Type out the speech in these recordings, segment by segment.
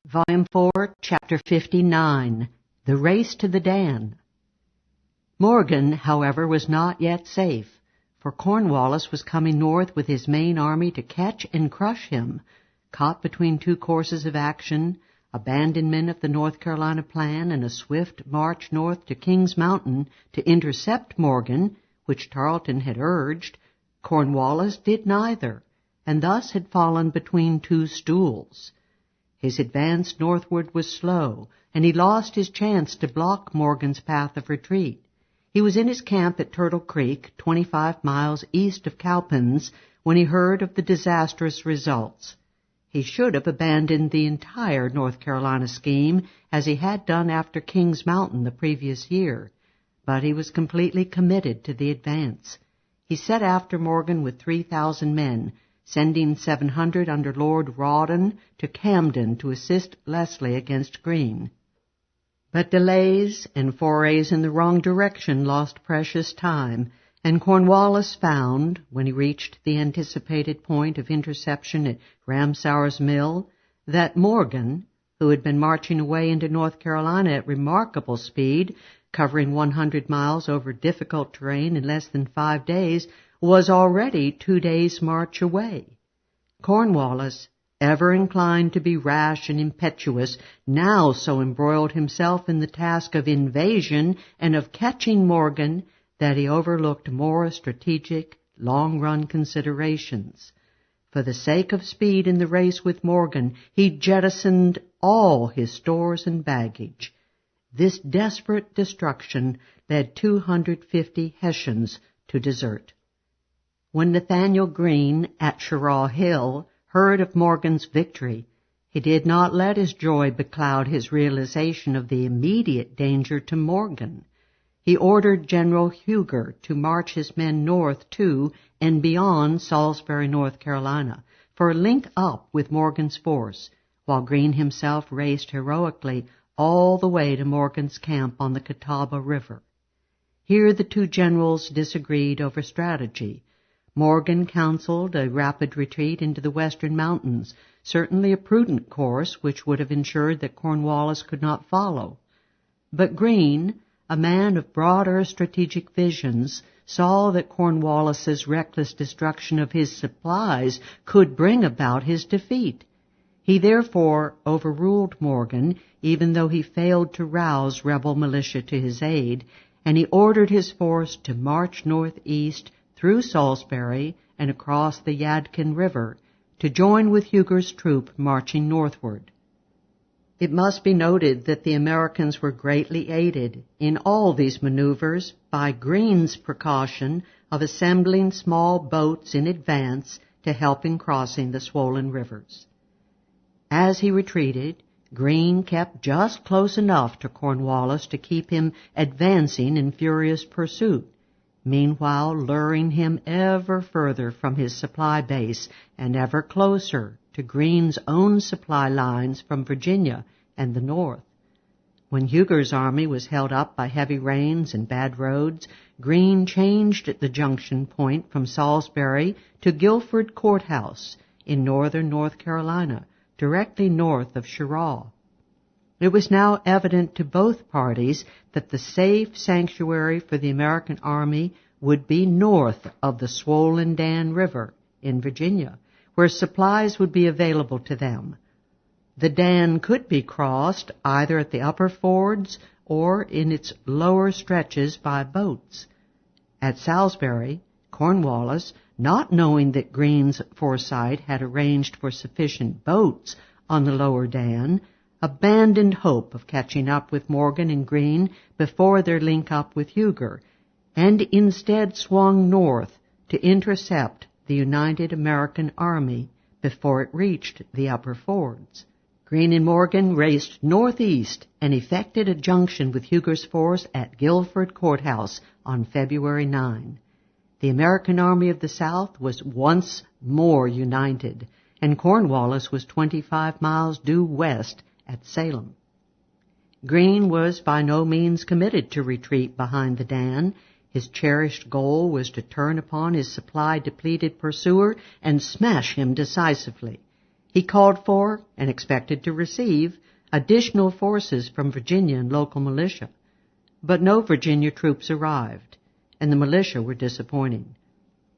Volume 4, Chapter 59, The Race to the Dan. Morgan, however, was not yet safe, for Cornwallis was coming north with his main army to catch and crush him, caught between two courses of action, abandonment of the North Carolina plan and a swift march north to Kings Mountain to intercept Morgan, which Tarleton had urged. Cornwallis did neither, and thus had fallen between two stools. His advance northward was slow, and he lost his chance to block Morgan's path of retreat. He was in his camp at Turtle Creek, 25 miles east of Cowpens, when he heard of the disastrous results. He should have abandoned the entire North Carolina scheme, as he had done after Kings Mountain the previous year, but he was completely committed to the advance. He set after Morgan with 3,000 men, sending 700 under Lord Rawdon to Camden to assist Leslie against Greene. But delays and forays in the wrong direction lost precious time, and Cornwallis found, when he reached the anticipated point of interception at Ramsauer's Mill, that Morgan, who had been marching away into North Carolina at remarkable speed, covering 100 miles over difficult terrain in less than 5 days, was already 2 days' march away. Cornwallis, ever inclined to be rash and impetuous, now so embroiled himself in the task of invasion and of catching Morgan that he overlooked more strategic, long-run considerations. For the sake of speed in the race with Morgan, he jettisoned all his stores and baggage. This desperate destruction led 250 Hessians to desert. When Nathaniel Greene at Cheraw Hill heard of Morgan's victory, he did not let his joy becloud his realization of the immediate danger to Morgan. He ordered General Huger to march his men north to and beyond Salisbury, North Carolina, for a link up with Morgan's force, while Greene himself raced heroically all the way to Morgan's camp on the Catawba River. Here the two generals disagreed over strategy. Morgan counseled a rapid retreat into the western mountains, certainly a prudent course which would have ensured that Cornwallis could not follow. But Greene, a man of broader strategic visions, saw that Cornwallis's reckless destruction of his supplies could bring about his defeat. He therefore overruled Morgan, even though he failed to rouse rebel militia to his aid, and he ordered his force to march northeast through Salisbury and across the Yadkin River to join with Huger's troop marching northward. It must be noted that the Americans were greatly aided in all these maneuvers by Greene's precaution of assembling small boats in advance to help in crossing the swollen rivers. As he retreated, Greene kept just close enough to Cornwallis to keep him advancing in furious pursuit, meanwhile luring him ever further from his supply base and ever closer to Greene's own supply lines from Virginia and the north. When Huger's army was held up by heavy rains and bad roads, Greene changed at the junction point from Salisbury to Guilford Courthouse in northern North Carolina, directly north of Cheraw. It was now evident to both parties that the safe sanctuary for the American army would be north of the swollen Dan River in Virginia, where supplies would be available to them. The Dan could be crossed either at the upper fords or in its lower stretches by boats. At Salisbury, Cornwallis, not knowing that Greene's foresight had arranged for sufficient boats on the lower Dan, abandoned hope of catching up with Morgan and Greene before their link-up with Huger, and instead swung north to intercept the United American Army before it reached the upper fords. Greene and Morgan raced northeast and effected a junction with Huger's force at Guilford Courthouse on February 9. The American Army of the South was once more united, and Cornwallis was 25 miles due west at Salem. Greene was by no means committed to retreat behind the Dan. His cherished goal was to turn upon his supply-depleted pursuer and smash him decisively. He called for, and expected to receive, additional forces from Virginia and local militia. But no Virginia troops arrived, and the militia were disappointing.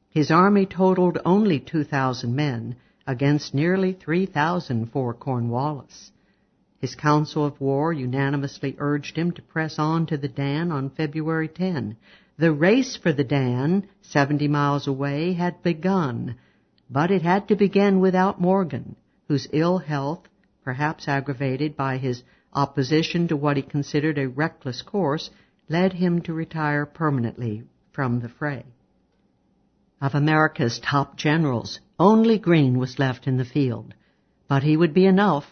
His army totaled only 2,000 men against nearly 3,000 for Cornwallis. His council of war unanimously urged him to press on to the Dan on February 10. The race for the Dan, 70 miles away, had begun, but it had to begin without Morgan, whose ill health, perhaps aggravated by his opposition to what he considered a reckless course, led him to retire permanently from the fray. Of America's top generals, only Greene was left in the field, but he would be enough.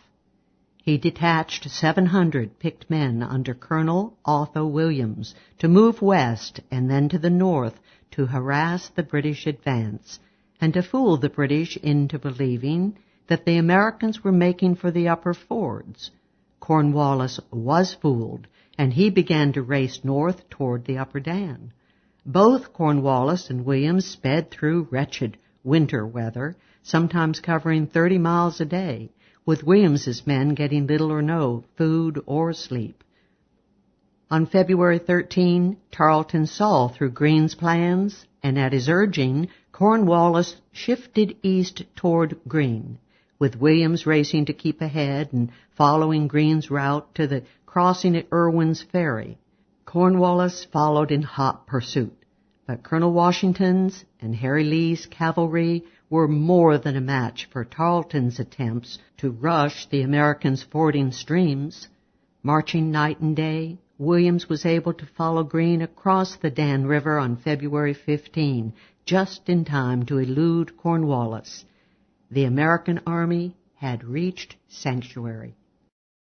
He detached 700 picked men under Colonel Otho Williams to move west and then to the north to harass the British advance and to fool the British into believing that the Americans were making for the upper fords. Cornwallis was fooled, and he began to race north toward the upper Dan. Both Cornwallis and Williams sped through wretched winter weather, sometimes covering 30 miles a day, with Williams's men getting little or no food or sleep. On February 13, Tarleton saw through Greene's plans, and at his urging, Cornwallis shifted east toward Greene, with Williams racing to keep ahead and following Greene's route to the crossing at Irwin's Ferry. Cornwallis followed in hot pursuit, but Colonel Washington's and Harry Lee's cavalry were more than a match for Tarleton's attempts to rush the Americans fording streams. Marching night and day, Williams was able to follow Greene across the Dan River on February 15, just in time to elude Cornwallis. The American army had reached sanctuary.